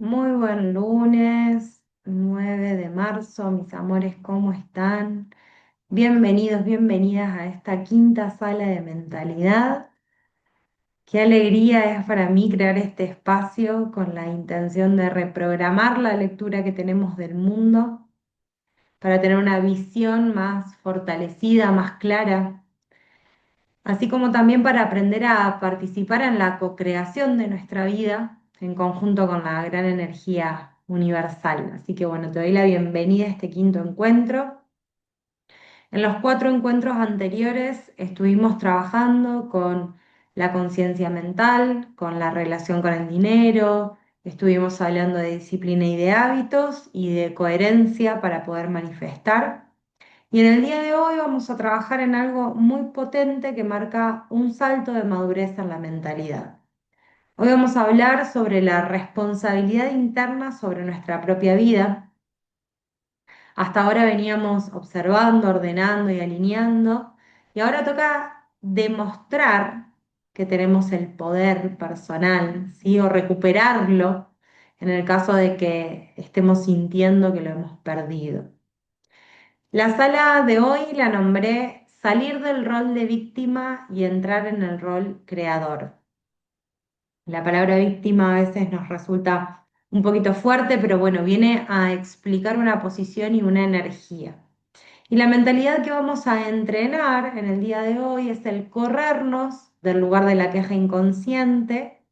Muy buen lunes, 9 de marzo, mis amores, ¿cómo están? Bienvenidos, bienvenidas a esta quinta sala de mentalidad. Qué alegría es para mí crear este espacio con la intención de reprogramar la lectura que tenemos del mundo para tener una visión más fortalecida, más clara, así como también para aprender a participar en la co-creación de nuestra vida en conjunto con la gran energía universal. Así que bueno, te doy la bienvenida a este quinto encuentro. En los cuatro encuentros anteriores estuvimos trabajando con la conciencia mental, con la relación con el dinero, estuvimos hablando de disciplina y de hábitos y de coherencia para poder manifestar. Y en el día de hoy vamos a trabajar en algo muy potente que marca un salto de madurez en la mentalidad. Hoy vamos a hablar sobre la responsabilidad interna sobre nuestra propia vida. Hasta ahora veníamos observando, ordenando y alineando, y ahora toca demostrar que tenemos el poder personal, ¿sí? O recuperarlo en el caso de que estemos sintiendo que lo hemos perdido. La sala de hoy la nombré Salir del rol de víctima y entrar en el rol creador. La palabra víctima a veces nos resulta un poquito fuerte, pero bueno, viene a explicar una posición y una energía. Y la mentalidad que vamos a entrenar en el día de hoy es el corrernos del lugar de la queja inconsciente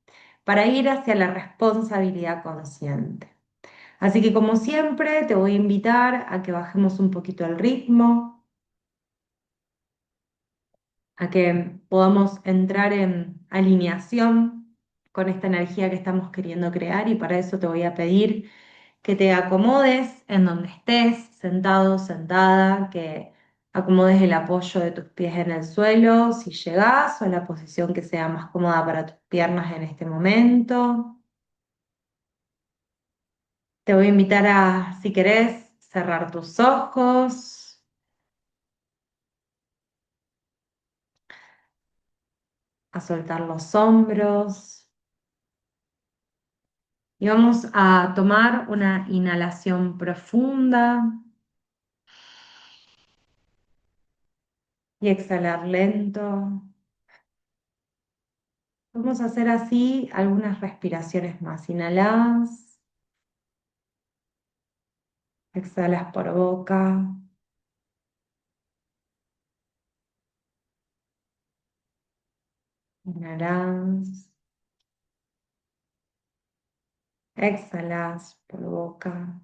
para ir hacia la responsabilidad consciente. Así que como siempre, te voy a invitar a que bajemos un poquito el ritmo, a que podamos entrar en alineación con esta energía que estamos queriendo crear y para eso te voy a pedir que te acomodes en donde estés, sentado, sentada, que acomodes el apoyo de tus pies en el suelo, si llegás, o en la posición que sea más cómoda para tus piernas en este momento. Te voy a invitar a, si querés, cerrar tus ojos, a soltar los hombros. Y vamos a tomar una inhalación profunda y exhalar lento. Vamos a hacer así algunas respiraciones más. Inhalás, exhalas por boca, inhalás, exhalas por boca.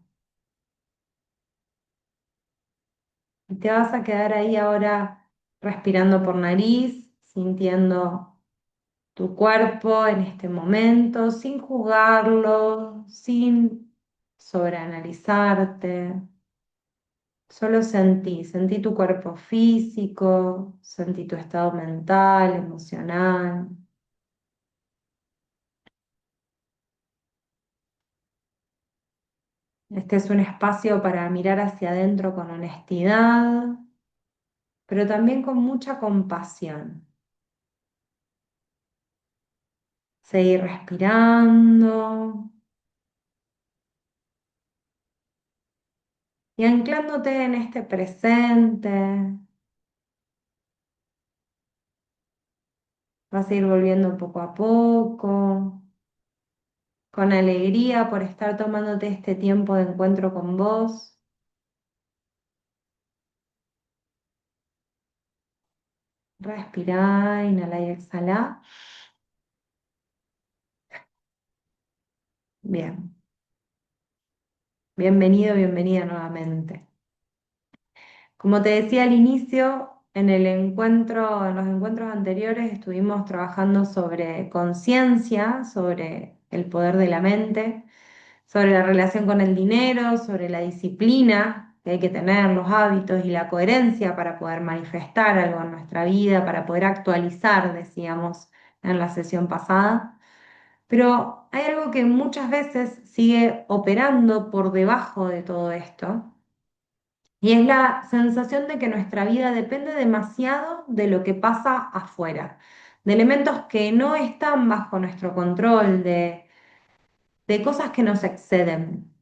Y te vas a quedar ahí ahora respirando por nariz, sintiendo tu cuerpo en este momento, sin juzgarlo, sin sobreanalizarte. Solo sentí tu cuerpo físico, sentí tu estado mental, emocional. Este es un espacio para mirar hacia adentro con honestidad, pero también con mucha compasión. Seguir respirando y anclándote en este presente. Vas a ir volviendo poco a poco, con alegría por estar tomándote este tiempo de encuentro con vos. Respirá, inhala y exhala. Bien, bienvenido, bienvenida nuevamente. Como te decía al inicio, en los encuentros anteriores estuvimos trabajando sobre conciencia, sobre el poder de la mente, sobre la relación con el dinero, sobre la disciplina que hay que tener, los hábitos y la coherencia para poder manifestar algo en nuestra vida, para poder actualizar, decíamos en la sesión pasada. Pero hay algo que muchas veces sigue operando por debajo de todo esto, y es la sensación de que nuestra vida depende demasiado de lo que pasa afuera, de elementos que no están bajo nuestro control, de de cosas que nos exceden.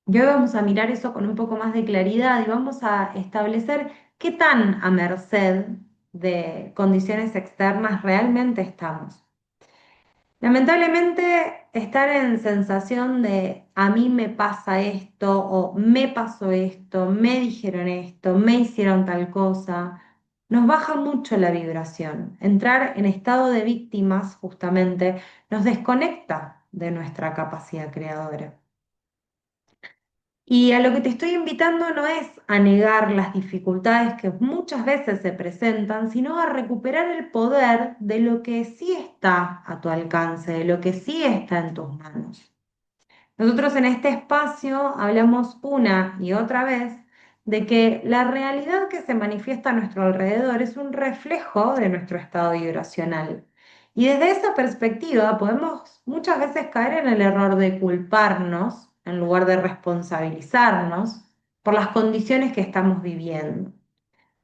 Y hoy vamos a mirar eso con un poco más de claridad y vamos a establecer qué tan a merced de condiciones externas realmente estamos. Lamentablemente, estar en sensación de a mí me pasa esto o me pasó esto, me dijeron esto, me hicieron tal cosa, nos baja mucho la vibración. Entrar en estado de víctimas justamente nos desconecta de nuestra capacidad creadora. Y a lo que te estoy invitando no es a negar las dificultades que muchas veces se presentan, sino a recuperar el poder de lo que sí está a tu alcance, de lo que sí está en tus manos. Nosotros en este espacio hablamos una y otra vez de que la realidad que se manifiesta a nuestro alrededor es un reflejo de nuestro estado vibracional. Y desde esa perspectiva podemos muchas veces caer en el error de culparnos en lugar de responsabilizarnos por las condiciones que estamos viviendo.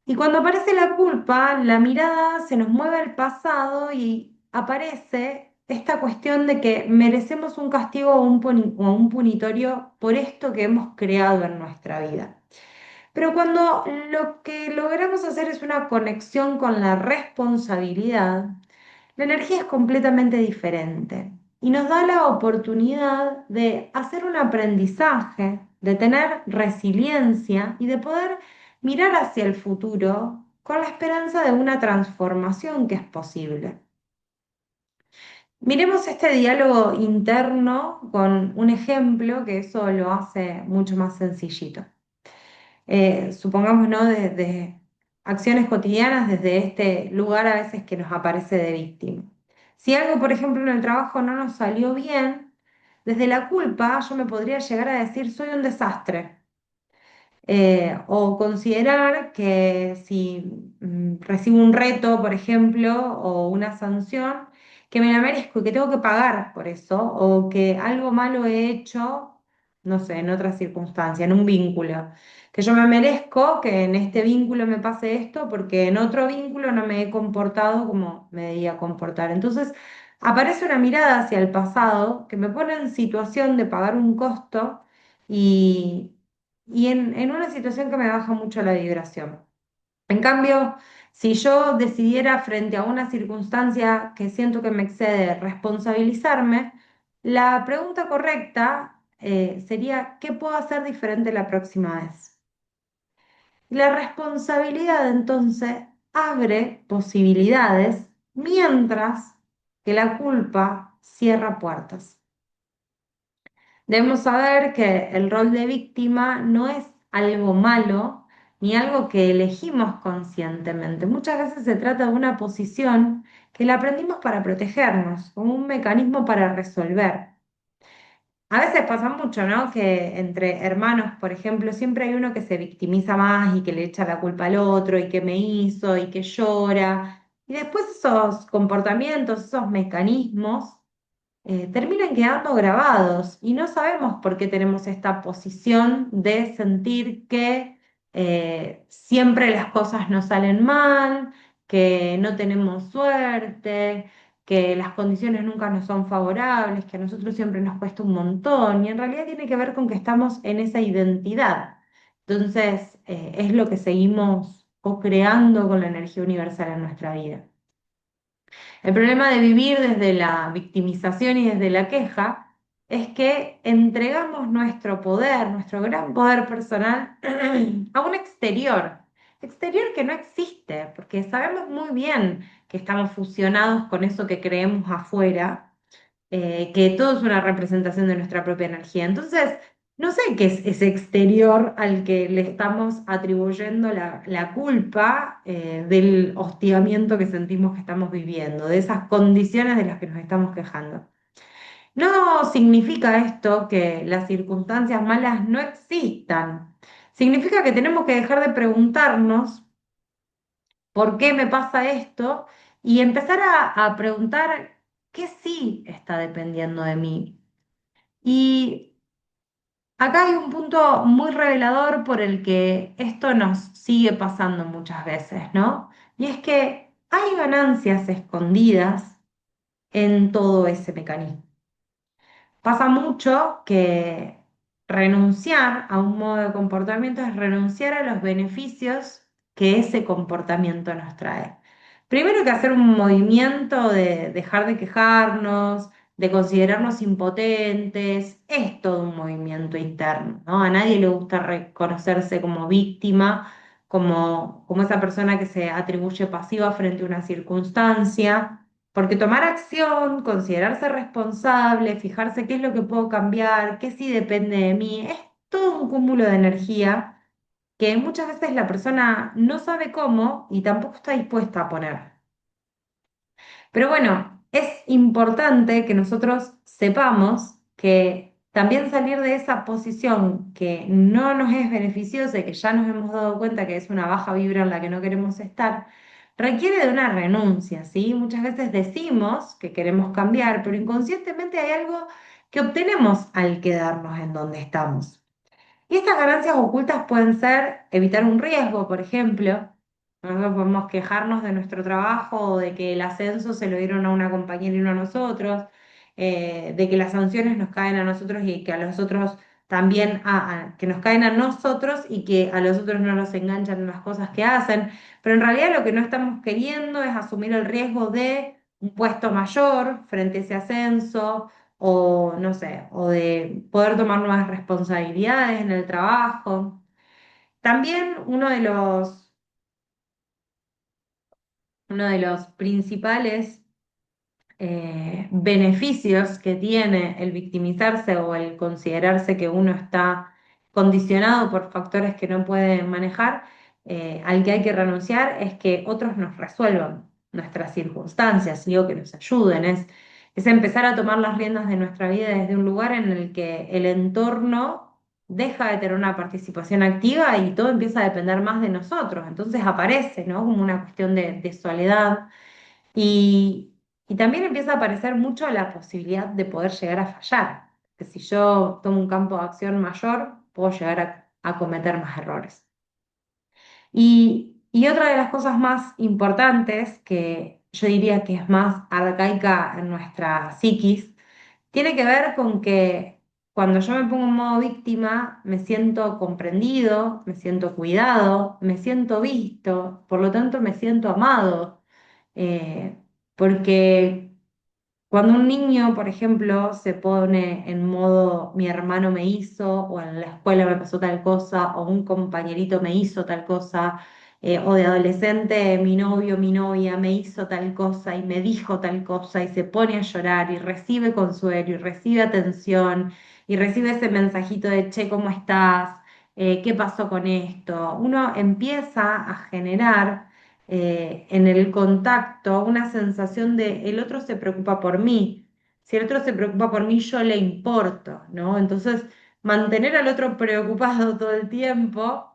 Y cuando aparece la culpa, la mirada se nos mueve al pasado y aparece esta cuestión de que merecemos un castigo o un punitorio por esto que hemos creado en nuestra vida. Pero cuando lo que logramos hacer es una conexión con la responsabilidad, la energía es completamente diferente y nos da la oportunidad de hacer un aprendizaje, de tener resiliencia y de poder mirar hacia el futuro con la esperanza de una transformación que es posible. Miremos este diálogo interno con un ejemplo que eso lo hace mucho más sencillito. Supongamos, ¿no? Desde acciones cotidianas, desde este lugar a veces que nos aparece de víctima. Si algo, por ejemplo, en el trabajo no nos salió bien, desde la culpa yo me podría llegar a decir soy un desastre. O considerar que si recibo un reto, por ejemplo, o una sanción, que me la merezco y que tengo que pagar por eso, o que algo malo he hecho, no sé, en otra circunstancia, en un vínculo, que yo me merezco que en este vínculo me pase esto porque en otro vínculo no me he comportado como me debía comportar. Entonces, aparece una mirada hacia el pasado que me pone en situación de pagar un costo y en una situación que me baja mucho la vibración. En cambio, si yo decidiera frente a una circunstancia que siento que me excede responsabilizarme, la pregunta correcta sería, ¿qué puedo hacer diferente la próxima vez? La responsabilidad entonces abre posibilidades mientras que la culpa cierra puertas. Debemos saber que el rol de víctima no es algo malo ni algo que elegimos conscientemente. Muchas veces se trata de una posición que la aprendimos para protegernos, como un mecanismo para resolver. A veces pasa mucho, ¿no? Que entre hermanos, por ejemplo, siempre hay uno que se victimiza más y que le echa la culpa al otro y que me hizo y que llora. Y después esos comportamientos, esos mecanismos terminan quedando grabados y no sabemos por qué tenemos esta posición de sentir que siempre las cosas nos salen mal, que no tenemos suerte, que las condiciones nunca nos son favorables, que a nosotros siempre nos cuesta un montón y en realidad tiene que ver con que estamos en esa identidad. Entonces, es lo que seguimos co-creando con la energía universal en nuestra vida. El problema de vivir desde la victimización y desde la queja es que entregamos nuestro poder, nuestro gran poder personal, a un exterior que no existe, porque sabemos muy bien que estamos fusionados con eso que creemos afuera, que todo es una representación de nuestra propia energía. Entonces, no sé qué es ese exterior al que le estamos atribuyendo la culpa del hostigamiento que sentimos que estamos viviendo, de esas condiciones de las que nos estamos quejando. No significa esto que las circunstancias malas no existan. Significa que tenemos que dejar de preguntarnos por qué me pasa esto y empezar a preguntar qué sí está dependiendo de mí. Y acá hay un punto muy revelador por el que esto nos sigue pasando muchas veces, ¿no? Y es que hay ganancias escondidas en todo ese mecanismo. Pasa mucho que renunciar a un modo de comportamiento es renunciar a los beneficios que ese comportamiento nos trae. Primero que hacer un movimiento de dejar de quejarnos, de considerarnos impotentes, es todo un movimiento interno, ¿no? A nadie le gusta reconocerse como víctima, como esa persona que se atribuye pasiva frente a una circunstancia. Porque tomar acción, considerarse responsable, fijarse qué es lo que puedo cambiar, qué sí depende de mí, es todo un cúmulo de energía que muchas veces la persona no sabe cómo y tampoco está dispuesta a poner. Pero bueno, es importante que nosotros sepamos que también salir de esa posición que no nos es beneficiosa y que ya nos hemos dado cuenta que es una baja vibra en la que no queremos estar, requiere de una renuncia, ¿sí? Muchas veces decimos que queremos cambiar, pero inconscientemente hay algo que obtenemos al quedarnos en donde estamos. Y estas ganancias ocultas pueden ser evitar un riesgo, por ejemplo. Nosotros podemos quejarnos de nuestro trabajo o de que el ascenso se lo dieron a una compañera y no a nosotros, de que las sanciones nos caen a nosotros y que a los otros también, que nos caen a nosotros y que a los otros no nos enganchan en las cosas que hacen. Pero en realidad lo que no estamos queriendo es asumir el riesgo de un puesto mayor frente a ese ascenso o no sé, o de poder tomar nuevas responsabilidades en el trabajo. También uno de los principales beneficios que tiene el victimizarse o el considerarse que uno está condicionado por factores que no puede manejar, al que hay que renunciar, es que otros nos resuelvan nuestras circunstancias, ¿sí? O que nos ayuden. Es empezar a tomar las riendas de nuestra vida desde un lugar en el que el entorno deja de tener una participación activa y todo empieza a depender más de nosotros. Entonces aparece, ¿no? Como una cuestión de soledad y, y también empieza a aparecer mucho la posibilidad de poder llegar a fallar, que si yo tomo un campo de acción mayor, puedo llegar a cometer más errores. Y otra de las cosas más importantes, que yo diría que es más arcaica en nuestra psiquis, tiene que ver con que cuando yo me pongo en modo víctima, me siento comprendido, me siento cuidado, me siento visto, por lo tanto me siento amado. Eh, Porque cuando un niño, por ejemplo, se pone en modo mi hermano me hizo, o en la escuela me pasó tal cosa, o un compañerito me hizo tal cosa, o de adolescente mi novio, mi novia me hizo tal cosa y me dijo tal cosa, y se pone a llorar y recibe consuelo y recibe atención y recibe ese mensajito de, che, ¿cómo estás? ¿Qué pasó con esto? Uno empieza a generar en el contacto una sensación de el otro se preocupa por mí. Si el otro se preocupa por mí, yo le importo, ¿no? Entonces, mantener al otro preocupado todo el tiempo,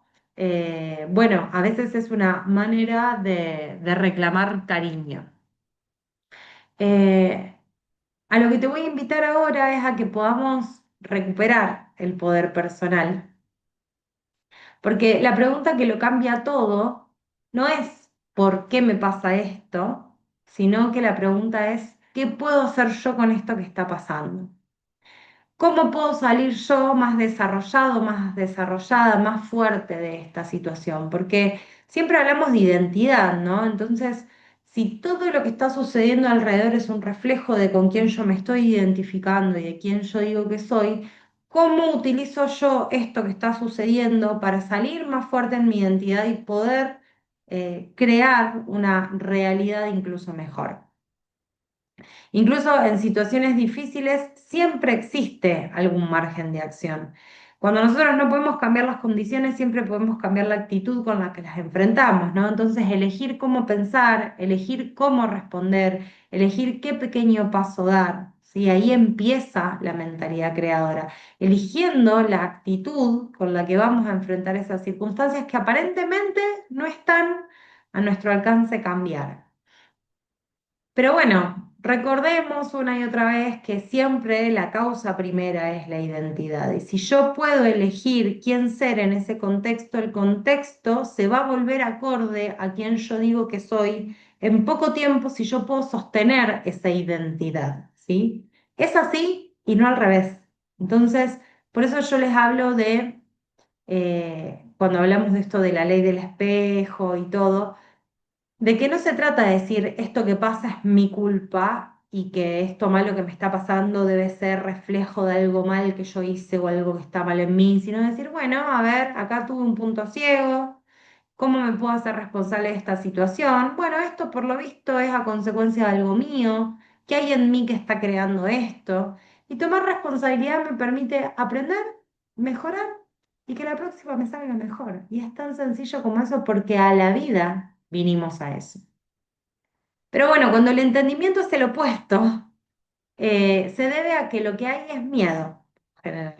bueno, a veces es una manera de reclamar cariño. Eh, a lo que te voy a invitar ahora es a que podamos recuperar el poder personal, porque la pregunta que lo cambia todo no es ¿por qué me pasa esto? Sino que la pregunta es ¿qué puedo hacer yo con esto que está pasando? ¿Cómo puedo salir yo más desarrollado, más desarrollada, más fuerte de esta situación? Porque siempre hablamos de identidad, ¿no? Entonces, si todo lo que está sucediendo alrededor es un reflejo de con quién yo me estoy identificando y de quién yo digo que soy, ¿cómo utilizo yo esto que está sucediendo para salir más fuerte en mi identidad y poder crear una realidad incluso mejor? Incluso en situaciones difíciles siempre existe algún margen de acción. Cuando nosotros no podemos cambiar las condiciones, siempre podemos cambiar la actitud con la que las enfrentamos, ¿no? Entonces, elegir cómo pensar, elegir cómo responder, elegir qué pequeño paso dar, ¿sí? Ahí empieza la mentalidad creadora, eligiendo la actitud con la que vamos a enfrentar esas circunstancias que aparentemente no están a nuestro alcance cambiar. Pero bueno, recordemos una y otra vez que siempre la causa primera es la identidad. Y si yo puedo elegir quién ser en ese contexto, el contexto se va a volver acorde a quien yo digo que soy en poco tiempo si yo puedo sostener esa identidad, ¿sí? ¿Es así? y no al revés. Entonces, por eso yo les hablo de, cuando hablamos de esto de la ley del espejo y todo, de que no se trata de decir esto que pasa es mi culpa y que esto malo que me está pasando debe ser reflejo de algo mal que yo hice o algo que está mal en mí, sino decir, bueno, a ver, acá tuve un punto ciego. ¿Cómo me puedo hacer responsable de esta situación? Bueno, esto por lo visto es a consecuencia de algo mío. ¿Qué hay en mí que está creando esto? Y tomar responsabilidad me permite aprender, mejorar y que la próxima me salga mejor. Y es tan sencillo como eso porque a la vida vinimos a eso. Pero bueno, cuando el entendimiento es el opuesto, se debe a que lo que hay es miedo general.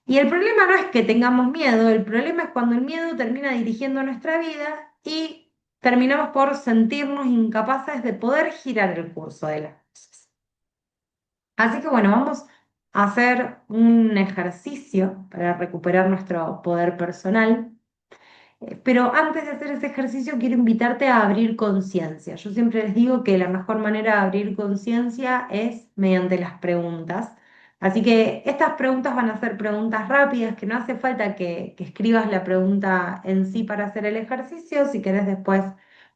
Y el problema no es que tengamos miedo, el problema es cuando el miedo termina dirigiendo nuestra vida y terminamos por sentirnos incapaces de poder girar el curso de las cosas. Así que bueno, vamos a hacer un ejercicio para recuperar nuestro poder personal. Pero antes de hacer ese ejercicio, quiero invitarte a abrir conciencia. Yo siempre les digo que la mejor manera de abrir conciencia es mediante las preguntas. Así que estas preguntas van a ser preguntas rápidas, que no hace falta que escribas la pregunta en sí para hacer el ejercicio. Si querés después,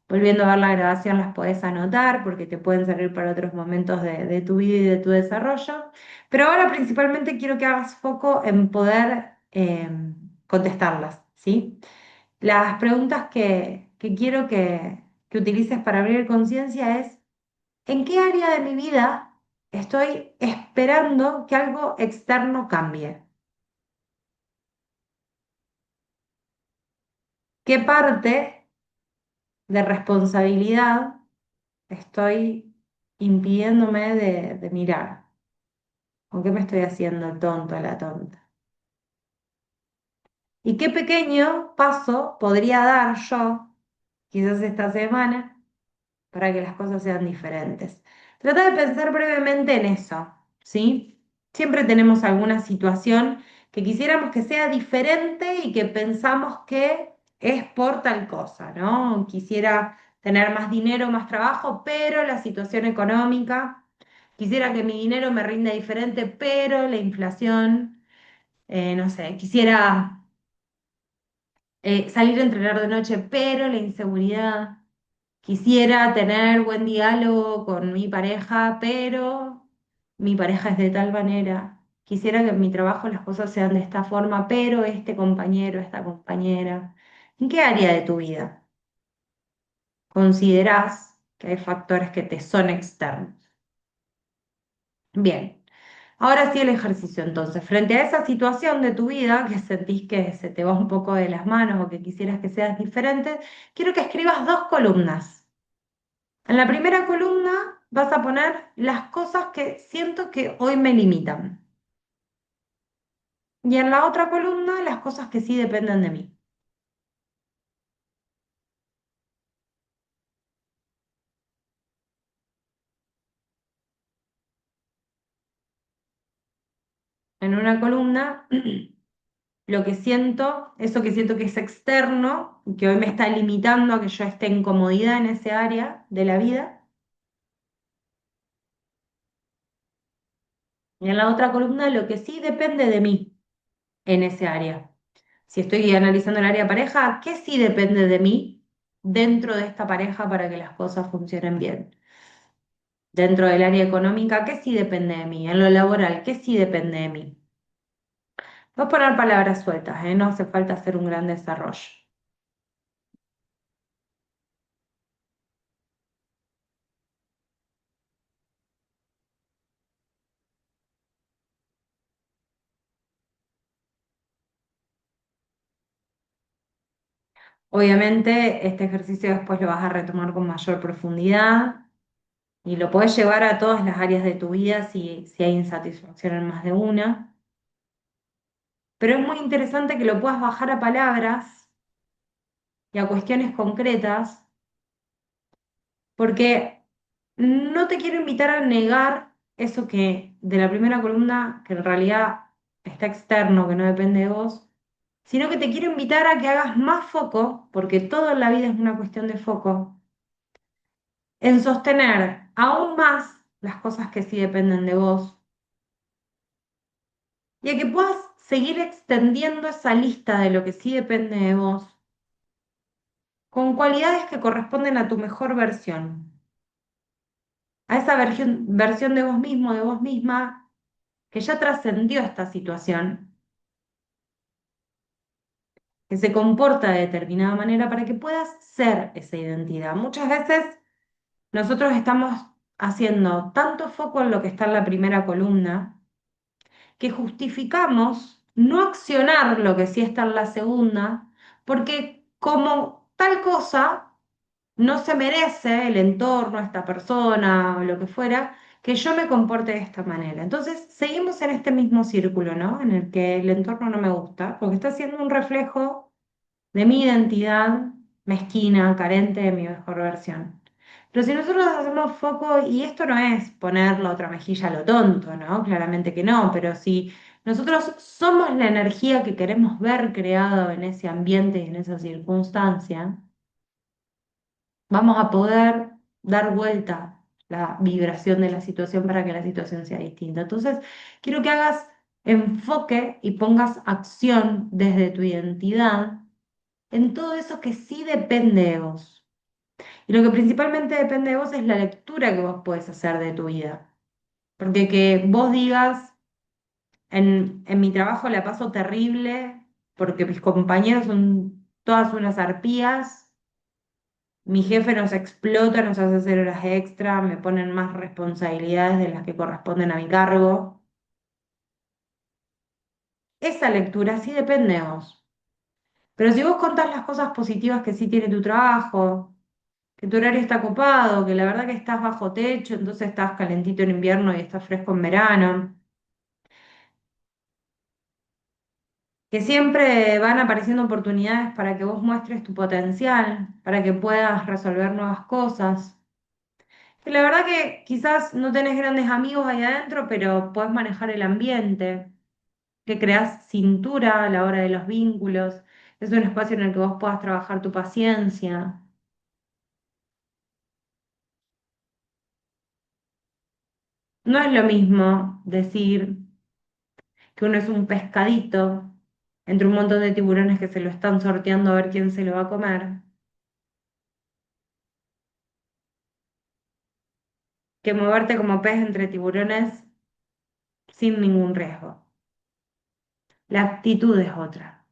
volviendo a ver la grabación, las podés anotar porque te pueden servir para otros momentos de tu vida y de tu desarrollo. Pero ahora principalmente quiero que hagas foco en poder contestarlas, ¿sí? Las preguntas que quiero que utilices para abrir conciencia es, ¿en qué área de mi vida estoy esperando que algo externo cambie? ¿Qué parte de responsabilidad estoy impidiéndome de mirar? ¿Con qué me estoy haciendo el tonto, la tonta? ¿Y qué pequeño paso podría dar yo, quizás esta semana, para que las cosas sean diferentes? Trata de pensar brevemente en eso, ¿sí? Siempre tenemos alguna situación que quisiéramos que sea diferente y que pensamos que es por tal cosa, ¿no? Quisiera tener más dinero, más trabajo, pero la situación económica, quisiera que mi dinero me rinda diferente, pero la inflación, no sé, quisiera salir a entrenar de noche, pero la inseguridad. Quisiera tener buen diálogo con mi pareja, pero mi pareja es de tal manera. Quisiera que en mi trabajo las cosas sean de esta forma, pero este compañero, esta compañera. ¿En qué área de tu vida consideras que hay factores que te son externos? Bien, ahora sí el ejercicio entonces. Frente a esa situación de tu vida que sentís que se te va un poco de las manos o que quisieras que seas diferente, quiero que escribas dos columnas. En la primera columna vas a poner las cosas que siento que hoy me limitan. Y en la otra columna las cosas que sí dependen de mí. En una columna lo que siento, eso que siento que es externo, y que hoy me está limitando a que yo esté en comodidad en ese área de la vida. Y en la otra columna lo que sí depende de mí en ese área. Si estoy analizando el área pareja, ¿qué sí depende de mí dentro de esta pareja para que las cosas funcionen bien? Dentro del área económica, ¿qué sí depende de mí? En lo laboral, ¿qué sí depende de mí? Voy a poner palabras sueltas, ¿eh? No hace falta hacer un gran desarrollo. Obviamente, este ejercicio después lo vas a retomar con mayor profundidad y lo puedes llevar a todas las áreas de tu vida si hay insatisfacción en más de una. Pero es muy interesante que lo puedas bajar a palabras y a cuestiones concretas, porque no te quiero invitar a negar eso que de la primera columna, que en realidad está externo, que no depende de vos, sino que te quiero invitar a que hagas más foco, porque todo en la vida es una cuestión de foco, en sostener aún más las cosas que sí dependen de vos, y a que puedas seguir extendiendo esa lista de lo que sí depende de vos, con cualidades que corresponden a tu mejor versión, a esa versión de vos mismo, de vos misma, que ya trascendió esta situación, que se comporta de determinada manera para que puedas ser esa identidad. Muchas veces nosotros estamos haciendo tanto foco en lo que está en la primera columna, que justificamos no accionar lo que sí está en la segunda, porque como tal cosa no se merece el entorno, esta persona o lo que fuera, que yo me comporte de esta manera. Entonces, seguimos en este mismo círculo, ¿no? En el que el entorno no me gusta, porque está siendo un reflejo de mi identidad mezquina, carente de mi mejor versión. Pero si nosotros hacemos foco, y esto no es poner la otra mejilla a lo tonto, ¿no? Claramente que no, pero si nosotros somos la energía que queremos ver creado en ese ambiente y en esa circunstancia, vamos a poder dar vuelta la vibración de la situación para que la situación sea distinta. Entonces, quiero que hagas enfoque y pongas acción desde tu identidad en todo eso que sí depende de vos. Y lo que principalmente depende de vos es la lectura que vos podés hacer de tu vida. Porque que vos digas, en mi trabajo la paso terrible, porque mis compañeros son todas unas arpías, mi jefe nos explota, nos hace hacer horas extra, me ponen más responsabilidades de las que corresponden a mi cargo. Esa lectura sí depende de vos. Pero si vos contás las cosas positivas que sí tiene tu trabajo, que tu horario está copado, que la verdad que estás bajo techo, entonces estás calentito en invierno y estás fresco en verano, que siempre van apareciendo oportunidades para que vos muestres tu potencial, para que puedas resolver nuevas cosas. Que la verdad que quizás no tenés grandes amigos ahí adentro, pero podés manejar el ambiente, que creás cintura a la hora de los vínculos, es un espacio en el que vos puedas trabajar tu paciencia. No es lo mismo decir que uno es un pescadito entre un montón de tiburones que se lo están sorteando a ver quién se lo va a comer, que moverte como pez entre tiburones sin ningún riesgo. La actitud es otra.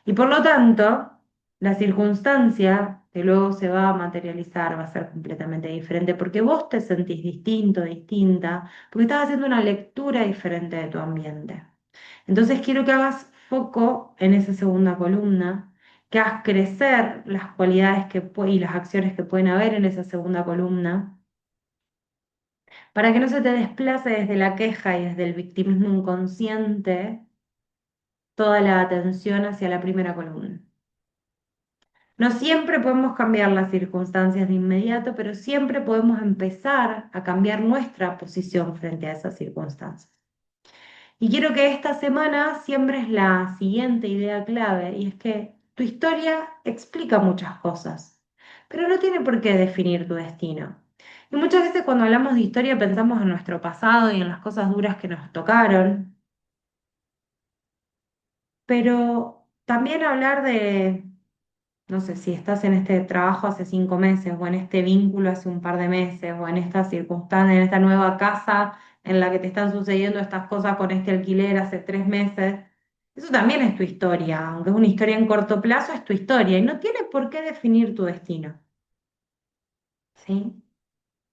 Y por lo tanto, la circunstancia que luego se va a materializar va a ser completamente diferente porque vos te sentís distinto, distinta, porque estás haciendo una lectura diferente de tu ambiente. Entonces quiero que hagas foco en esa segunda columna, que hagas crecer las cualidades y las acciones que pueden haber en esa segunda columna, para que no se te desplace desde la queja y desde el victimismo inconsciente toda la atención hacia la primera columna. No siempre podemos cambiar las circunstancias de inmediato, pero siempre podemos empezar a cambiar nuestra posición frente a esas circunstancias. Y quiero que esta semana siembres la siguiente idea clave, y es que tu historia explica muchas cosas, pero no tiene por qué definir tu destino. Y muchas veces cuando hablamos de historia pensamos en nuestro pasado y en las cosas duras que nos tocaron, pero también hablar de, no sé, si estás en este trabajo hace 5 meses, o en este vínculo hace un par de meses, o en esta circunstancia, en esta nueva casa en la que te están sucediendo estas cosas con este alquiler hace 3 meses. Eso también es tu historia, aunque es una historia en corto plazo, es tu historia y no tiene por qué definir tu destino, ¿sí?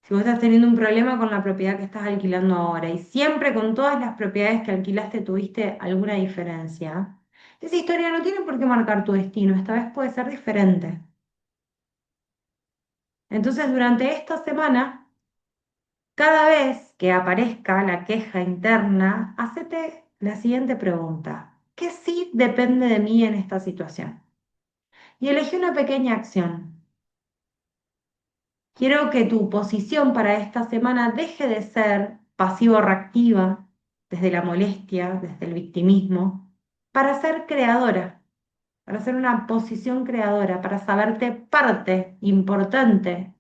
Si vos estás teniendo un problema con la propiedad que estás alquilando ahora y siempre con todas las propiedades que alquilaste tuviste alguna diferencia, esa historia no tiene por qué marcar tu destino, esta vez puede ser diferente. Entonces, durante esta semana, cada vez que aparezca la queja interna, hacete la siguiente pregunta. ¿Qué sí depende de mí en esta situación? Y elegí una pequeña acción. Quiero que tu posición para esta semana deje de ser pasivo-reactiva, desde la molestia, desde el victimismo, para ser creadora, para ser una posición creadora, para saberte parte importante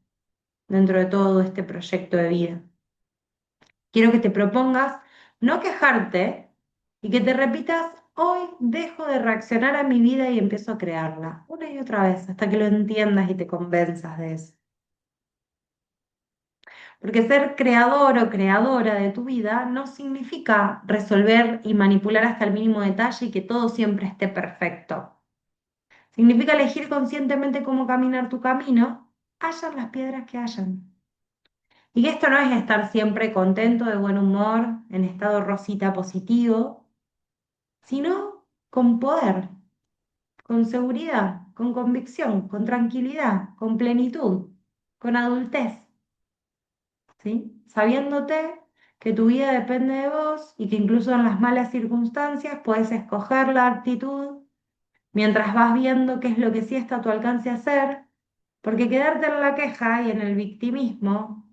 dentro de todo este proyecto de vida. Quiero que te propongas no quejarte, Y que te repitas, hoy dejo de reaccionar a mi vida y empiezo a crearla, una y otra vez, hasta que lo entiendas y te convenzas de eso. Porque ser creador o creadora de tu vida no significa resolver y manipular hasta el mínimo detalle y que todo siempre esté perfecto. Significa elegir conscientemente cómo caminar tu camino, hayan las piedras que hayan. Y que esto no es estar siempre contento, de buen humor, en estado rosita positivo, sino con poder, con seguridad, con convicción, con tranquilidad, con plenitud, con adultez, ¿sí? Sabiéndote que tu vida depende de vos y que incluso en las malas circunstancias puedes escoger la actitud mientras vas viendo qué es lo que sí está a tu alcance hacer, porque quedarte en la queja y en el victimismo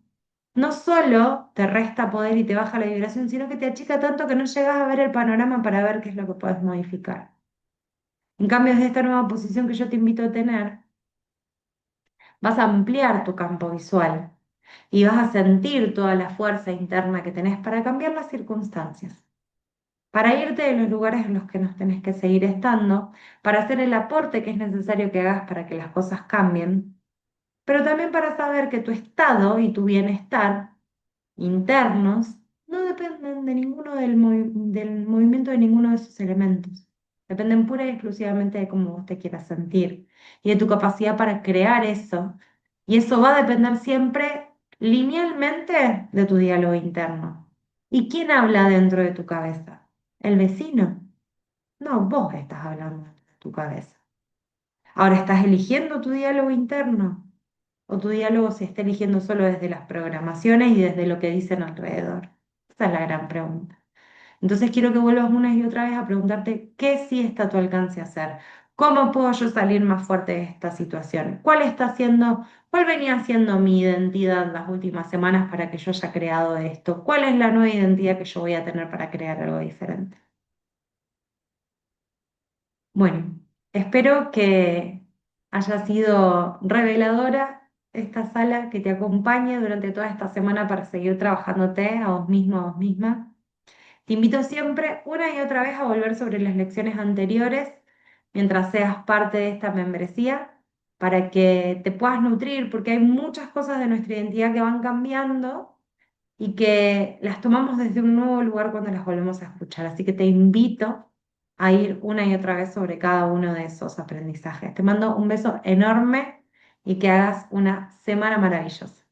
no solo te resta poder y te baja la vibración, sino que te achica tanto que no llegas a ver el panorama para ver qué es lo que puedes modificar. En cambio, desde esta nueva posición que yo te invito a tener, vas a ampliar tu campo visual y vas a sentir toda la fuerza interna que tenés para cambiar las circunstancias, para irte de los lugares en los que nos tenés que seguir estando, para hacer el aporte que es necesario que hagas para que las cosas cambien, pero también para saber que tu estado y tu bienestar internos no dependen de ninguno del movimiento de ninguno de esos elementos. Dependen pura y exclusivamente de cómo vos te quieras sentir y de tu capacidad para crear eso. Y eso va a depender siempre linealmente de tu diálogo interno. ¿Y quién habla dentro de tu cabeza? ¿El vecino? No, vos estás hablando dentro de tu cabeza. Ahora estás eligiendo tu diálogo interno o tu diálogo se está eligiendo solo desde las programaciones y desde lo que dicen alrededor. Esa es la gran pregunta. Entonces quiero que vuelvas una y otra vez a preguntarte qué sí está a tu alcance hacer. ¿Cómo puedo yo salir más fuerte de esta situación? ¿Cuál venía siendo mi identidad las últimas semanas para que yo haya creado esto? ¿Cuál es la nueva identidad que yo voy a tener para crear algo diferente? Bueno, espero que haya sido reveladora esta sala, que te acompañe durante toda esta semana para seguir trabajándote a vos mismo, a vos misma. Te invito siempre una y otra vez a volver sobre las lecciones anteriores mientras seas parte de esta membresía para que te puedas nutrir, porque hay muchas cosas de nuestra identidad que van cambiando y que las tomamos desde un nuevo lugar cuando las volvemos a escuchar. Así que te invito a ir una y otra vez sobre cada uno de esos aprendizajes. Te mando un beso enorme y que hagas una semana maravillosa.